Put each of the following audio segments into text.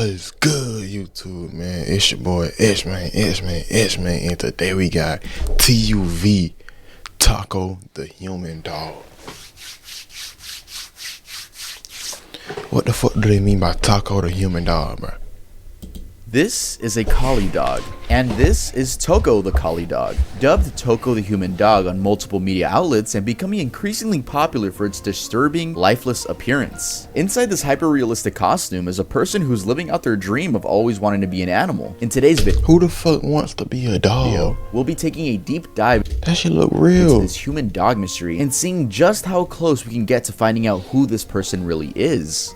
What's good, YouTube, man? It's your boy Ishman, and today we got TUV, Toco, the human dog. What the fuck do they mean by Toco, the human dog, bro? This is a collie dog, and this is Toco the collie dog. Dubbed Toco the human dog on multiple media outlets and becoming increasingly popular for its disturbing, lifeless appearance. Inside this hyper-realistic costume is a person who's living out their dream of always wanting to be an animal. In today's video, Who the fuck wants to be a dog? we'll be taking a deep dive That shit look real. into this human dog mystery and seeing just how close we can get to finding out who this person really is.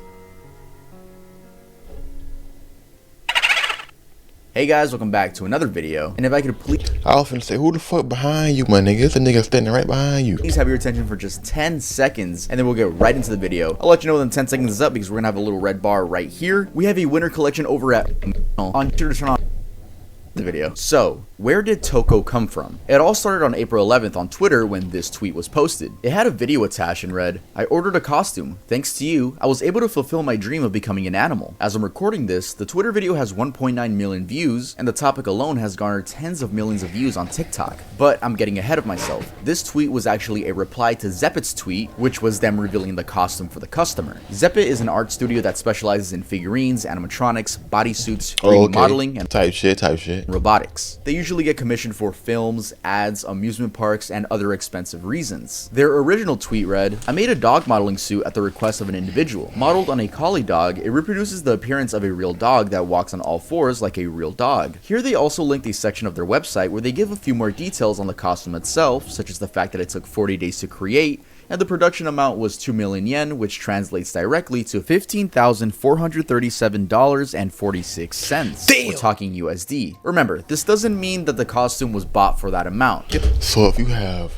Hey guys, welcome back to another video, and if I could please I often say, who the fuck behind you, my nigga? It's a nigga standing right behind you. have your attention for just 10 seconds, and then we'll get right into the video. I'll let you know when 10 seconds is up because we're gonna have a little red bar right here. We have a winter collection over at on sure to turn on the video. So, where did Toco come from? It all started on April 11th on Twitter when this tweet was posted. It had a video attached and read, "I ordered a costume. Thanks to you, I was able to fulfill my dream of becoming an animal." As I'm recording this, the Twitter video has 1.9 million views, and the topic alone has garnered tens of millions of views on TikTok. But I'm getting ahead of myself. This tweet was actually a reply to Zeppet's tweet, which was them revealing the costume for the customer. Zeppet is an art studio that specializes in figurines, animatronics, bodysuits, 3D modeling, and type shit. robotics. They usually get commissioned for films, ads, amusement parks, and other expensive reasons. Their original tweet read, "I made a dog modeling suit at the request of an individual. Modeled on a collie dog, it reproduces the appearance of a real dog that walks on all fours like a real dog." Here they also linked a section of their website where they give a few more details on the costume itself, such as the fact that it took 40 days to create, and the production amount was 2 million yen, which translates directly to $15,437.46. Damn! We're talking USD. Remember, this doesn't mean that the costume was bought for that amount. So if you have...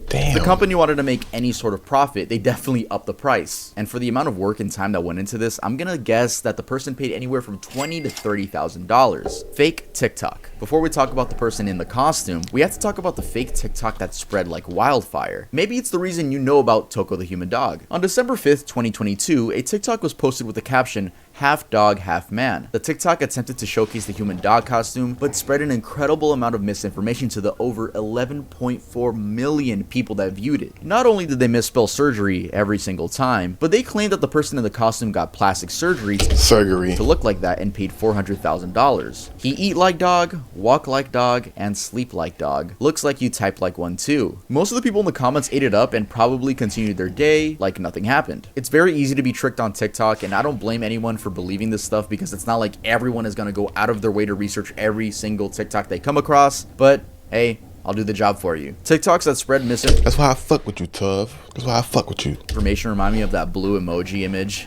Damn. The company wanted to make any sort of profit, they definitely upped the price. And for the amount of work and time that went into this, I'm gonna guess that the person paid anywhere from $20,000 to $30,000. Fake TikTok. Before we talk about the person in the costume, we have to talk about the fake TikTok that spread like wildfire. Maybe it's the reason you know about Toco the human dog. On December 5th, 2022, a TikTok was posted with the caption, "Half dog, half man." The TikTok attempted to showcase the human dog costume, but spread an incredible amount of misinformation to the over 11.4 million people that viewed it. Not only did they misspell surgery every single time, but they claimed that the person in the costume got plastic surgery to look like that and paid $400,000. He eat like dog, walk like dog, and sleep like dog. Looks like you typed like one too. Most of the people in the comments ate it up and probably continued their day like nothing happened. It's very easy to be tricked on TikTok, and I don't blame anyone for believing this stuff because it's not like everyone is gonna go out of their way to research every single TikTok they come across, but hey, I'll do the job for you. TikToks that spread misinformation. That's why I fuck with you, Tuv. That's why I fuck with you. Remind me of that blue emoji image.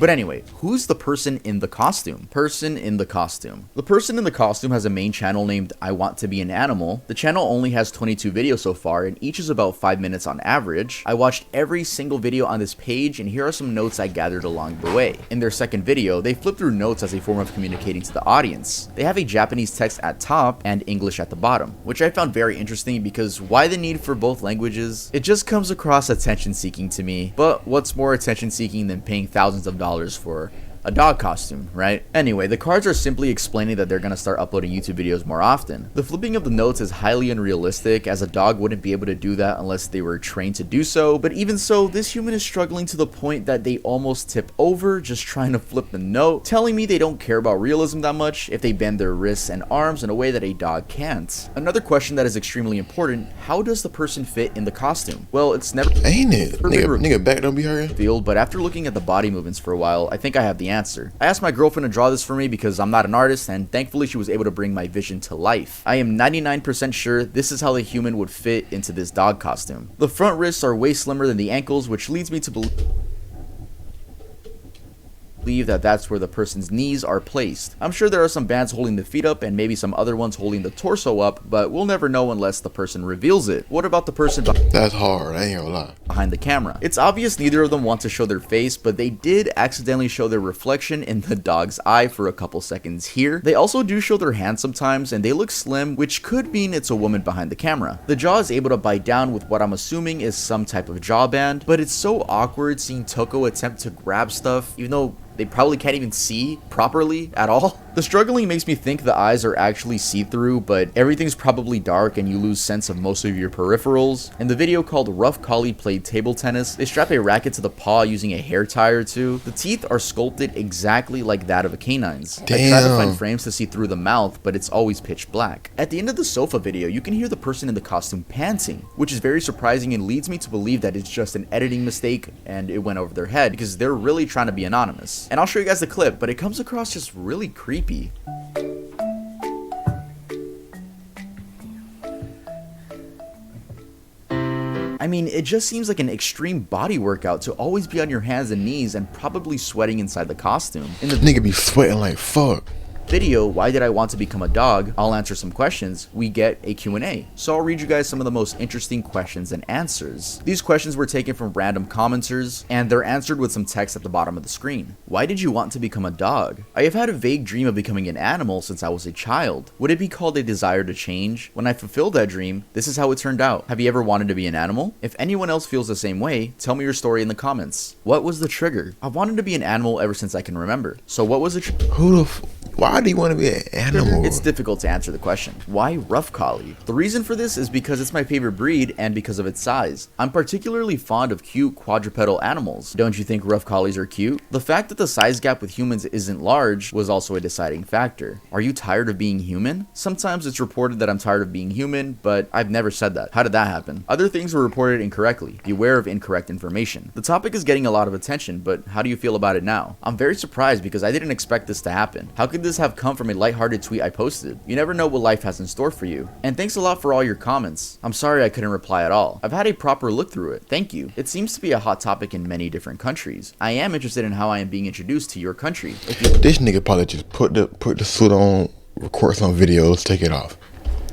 But anyway, who's the person in the costume? Person in the costume. The person in the costume has a main channel named I Want to Be an Animal. The channel only has 22 videos so far, and each is about 5 minutes on average. I watched every single video on this page, and here are some notes I gathered along the way. In their second video, they flip through notes as a form of communicating to the audience. They have a Japanese text at top and English at the bottom, which I found very interesting because why the need for both languages? It just comes across attention seeking to me, but what's more attention seeking than paying thousands of dollars for a dog costume, right? Anyway, the cards are simply explaining that they're gonna start uploading YouTube videos more often. The flipping of the notes is highly unrealistic, as a dog wouldn't be able to do that unless they were trained to do so, but even so, this human is struggling to the point that they almost tip over just trying to flip the note, telling me they don't care about realism that much if they bend their wrists and arms in a way that a dog can't. Another question that is extremely important, how does the person fit in the costume? Well, it's never Ain't it? Nigga back don't be hurting. revealed, but after looking at the body movements for a while, I think I have the answer. I asked my girlfriend to draw this for me because I'm not an artist, and thankfully she was able to bring my vision to life. I am 99% sure this is how the human would fit into this dog costume. The front wrists are way slimmer than the ankles, which leads me to believe that that's where the person's knees are placed. I'm sure there are some bands holding the feet up and maybe some other ones holding the torso up, but we'll never know unless the person reveals it. What about the person That's hard, I ain't gonna lie. behind the camera? It's obvious neither of them want to show their face, but they did accidentally show their reflection in the dog's eye for a couple seconds here. They also do show their hands sometimes, and they look slim, which could mean it's a woman behind the camera. The jaw is able to bite down with what I'm assuming is some type of jaw band, but it's so awkward seeing Toco attempt to grab stuff, even though They probably can't even see properly at all. The struggling makes me think the eyes are actually see-through, but everything's probably dark and you lose sense of most of your peripherals. In the video called Rough Collie Played Table Tennis, they strap a racket to the paw using a hair tie or two. The teeth are sculpted exactly like that of a canine's. Damn. I tried to find frames to see through the mouth, but it's always pitch black. At the end of the sofa video, you can hear the person in the costume panting, which is very surprising and leads me to believe that it's just an editing mistake and it went over their head because they're really trying to be anonymous. And I'll show you guys the clip, but it comes across just really creepy. I mean, it just seems like an extreme body workout to always be on your hands and knees and probably sweating inside the costume. In the Nigga be sweating like fuck. video, Why Did I Want to Become a Dog? I'll answer some questions. We get a Q&A. So I'll read you guys some of the most interesting questions and answers. These questions were taken from random commenters, and they're answered with some text at the bottom of the screen. Why did you want to become a dog? I have had a vague dream of becoming an animal since I was a child. Would it be called a desire to change? When I fulfilled that dream, this is how it turned out. Have you ever wanted to be an animal? If anyone else feels the same way, tell me your story in the comments. What was the trigger? I've wanted to be an animal ever since I can remember. So what was the Why do you want to be an animal? It's difficult to answer the question. Why rough collie? The reason for this is because it's my favorite breed and because of its size. I'm particularly fond of cute quadrupedal animals. Don't you think rough collies are cute? The fact that the size gap with humans isn't large was also a deciding factor. Are you tired of being human? Sometimes it's reported that I'm tired of being human, but I've never said that. How did that happen? Other things were reported incorrectly. Beware of incorrect information. The topic is getting a lot of attention, but how do you feel about it now? I'm very surprised because I didn't expect this to happen. How could this have come from a lighthearted tweet I posted? You never know what life has in store for you. And thanks a lot for all your comments. I'm sorry I couldn't reply at all. I've had a proper look through it. Thank you. It seems to be a hot topic in many different countries. I am interested in how I am being introduced to your country. This nigga probably just put the suit on, record some videos, take it off.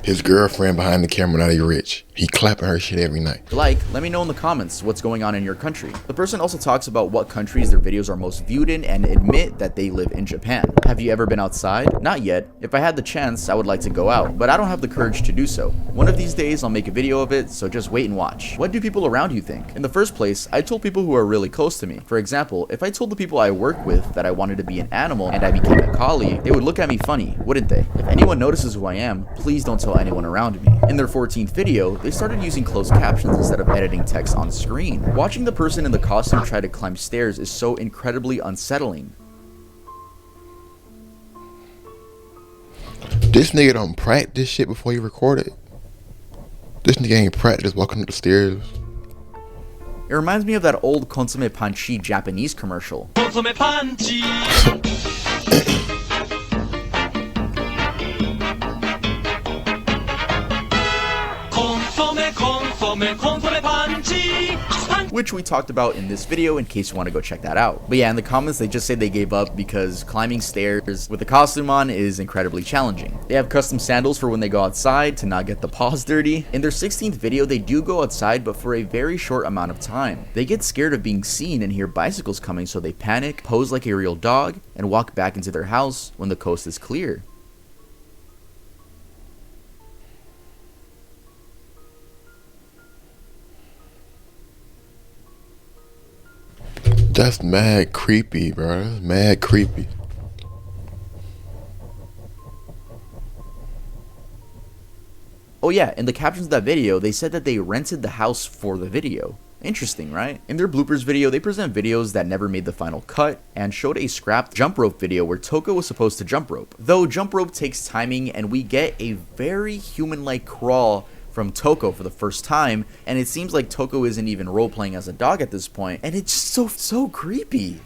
His girlfriend behind the camera, now he rich. He clapping her shit every night. Let me know in the comments what's going on in your country. The person also talks about what countries their videos are most viewed in and admit that they live in Japan. Have you ever been outside? Not yet. If I had the chance, I would like to go out, but I don't have the courage to do so. One of these days, I'll make a video of it, so just wait and watch. What do people around you think? In the first place, I told people who are really close to me. For example, if I told the people I work with that I wanted to be an animal and I became a collie, they would look at me funny, wouldn't they? If anyone notices who I am, please don't tell anyone around me. In their 14th video, they started using closed captions instead of editing text on screen. Watching the person in the costume try to climb stairs is so incredibly unsettling. This nigga don't practice shit before you record it. This nigga ain't practice walking up the stairs. It reminds me of that old Consomme Panchi Japanese commercial. Consomme Panchi! Which we talked about in this video in case you want to go check that out. But yeah, in the comments they just say they gave up because climbing stairs with the costume on is incredibly challenging. They have custom sandals for when they go outside to not get the paws dirty. In their 16th video they do go outside, but for a very short amount of time. They get scared of being seen and hear bicycles coming, so they panic, pose like a real dog, and walk back into their house when the coast is clear. That's mad creepy, bro. That's mad creepy. Oh yeah, in the captions of that video, they said that they rented the house for the video. Interesting, right? In their bloopers video, they present videos that never made the final cut and showed a scrapped jump rope video where Toco was supposed to jump rope. Though jump rope takes timing and we get a very human-like crawl from Toco for the first time, and it seems like Toco isn't even role-playing as a dog at this point, and it's so creepy.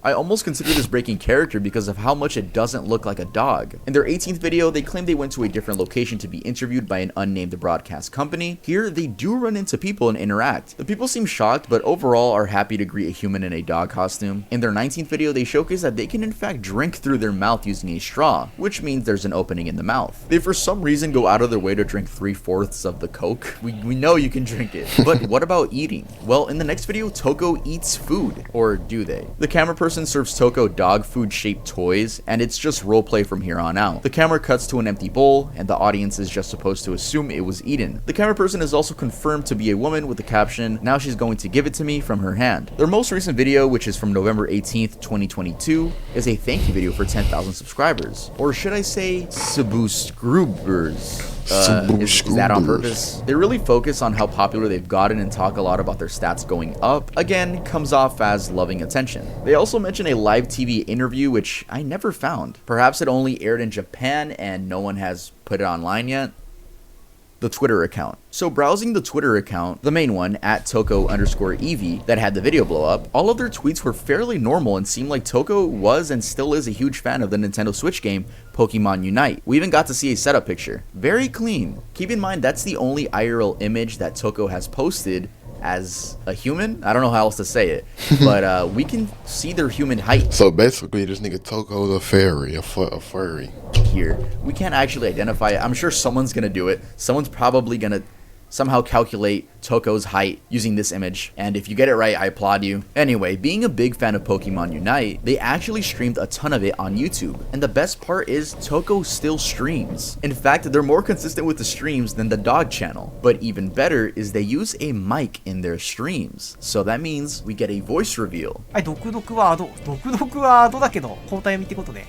I almost consider this breaking character because of how much it doesn't look like a dog. In their 18th video, they claim they went to a different location to be interviewed by an unnamed broadcast company. Here, they do run into people and interact. The people seem shocked, but overall are happy to greet a human in a dog costume. In their 19th video, they showcase that they can in fact drink through their mouth using a straw, which means there's an opening in the mouth. They for some reason go out of their way to drink 3/4 of the Coke. We know you can drink it. But what about eating? Well, in the next video, Toco eats food. Or do they? The camera person person serves Toco dog food shaped toys, and it's just roleplay from here on out. The camera cuts to an empty bowl, and the audience is just supposed to assume it was eaten. The camera person is also confirmed to be a woman with the caption, "Now she's going to give it to me," from her hand. Their most recent video, which is from November 18th, 2022, is a thank you video for 10,000 subscribers. Or should I say, subscribers? Is that on purpose? They really focus on how popular they've gotten and talk a lot about their stats going up. Again, comes off as loving attention. They also mention a live TV interview, which I never found. Perhaps it only aired in Japan and no one has put it online yet. The Twitter account. So browsing the Twitter account, the main one, at Toco_Evie, that had the video blow up, all of their tweets were fairly normal and seemed like Toco was and still is a huge fan of the Nintendo Switch game, Pokemon Unite. We even got to see a setup picture. Very clean. Keep in mind, that's the only IRL image that Toco has posted as a human. I don't know how else to say it, but we can see their human height. So basically, this nigga Toco's a fairy, a furry. Here, we can't actually identify it. I'm sure someone's gonna do it. Someone's probably gonna somehow calculate Toco's height using this image, and if you get it right, I applaud you. Anyway, being a big fan of Pokemon Unite, they actually streamed a ton of it on YouTube, and the best part is Toco still streams. In fact, they're more consistent with the streams than the dog channel, but even better is they use a mic in their streams, so that means we get a voice reveal. はい、独特ワードだけど交代読みってことで、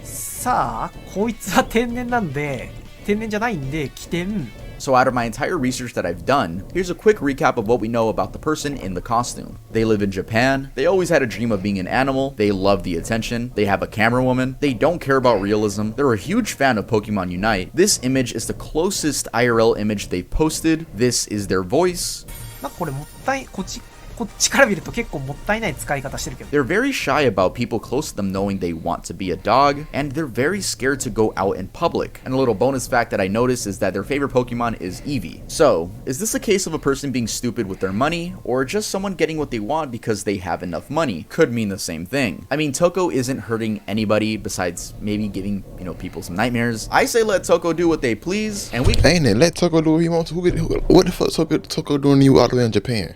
さあこいつは天然なんで、天然じゃないんで起点。 So out of my entire research that I've done, here's a quick recap of what we know about the person in the costume. They live in Japan, they always had a dream of being an animal, they love the attention, they have a camera woman, they don't care about realism, they're a huge fan of Pokemon Unite. This image is the closest IRL image they've posted, this is their voice. なんかこれもったいこっちから見ると結構もったいない使い方してるけど。 They're very shy about people close to them knowing they want to be a dog, and they're very scared to go out in public. And a little bonus fact that I noticed is that their favorite Pokemon is Eevee. So, is this a case of a person being stupid with their money, or just someone getting what they want because they have enough money? Could mean the same thing. I mean, Toco isn't hurting anybody besides maybe giving, people some nightmares. I say let Toco do what they please, and we Ain't it? Let Toco do what he wants to. What the fuck Toco doing to you all the way in Japan?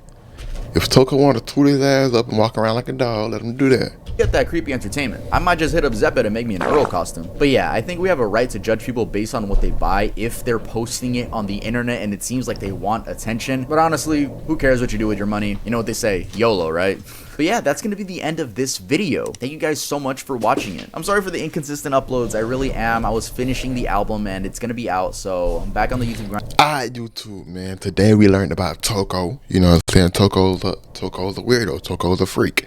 If Toco want to toot his ass up and walk around like a dog, let him do that. get that creepy entertainment. I might just hit up Zeppa to make me an Earl costume. But yeah, I think we have a right to judge people based on what they buy if they're posting it on the internet and it seems like they want attention. But honestly, who cares what you do with your money? You know what they say, YOLO, right? But yeah, that's going to be the end of this video. Thank you guys so much for watching it. I'm sorry for the inconsistent uploads. I really am. I was finishing the album and it's going to be out, so I'm back on the YouTube grind. Alright, YouTube, man. Today we learned about Toco. You know what I'm saying? Toco's a weirdo. Toco's a freak.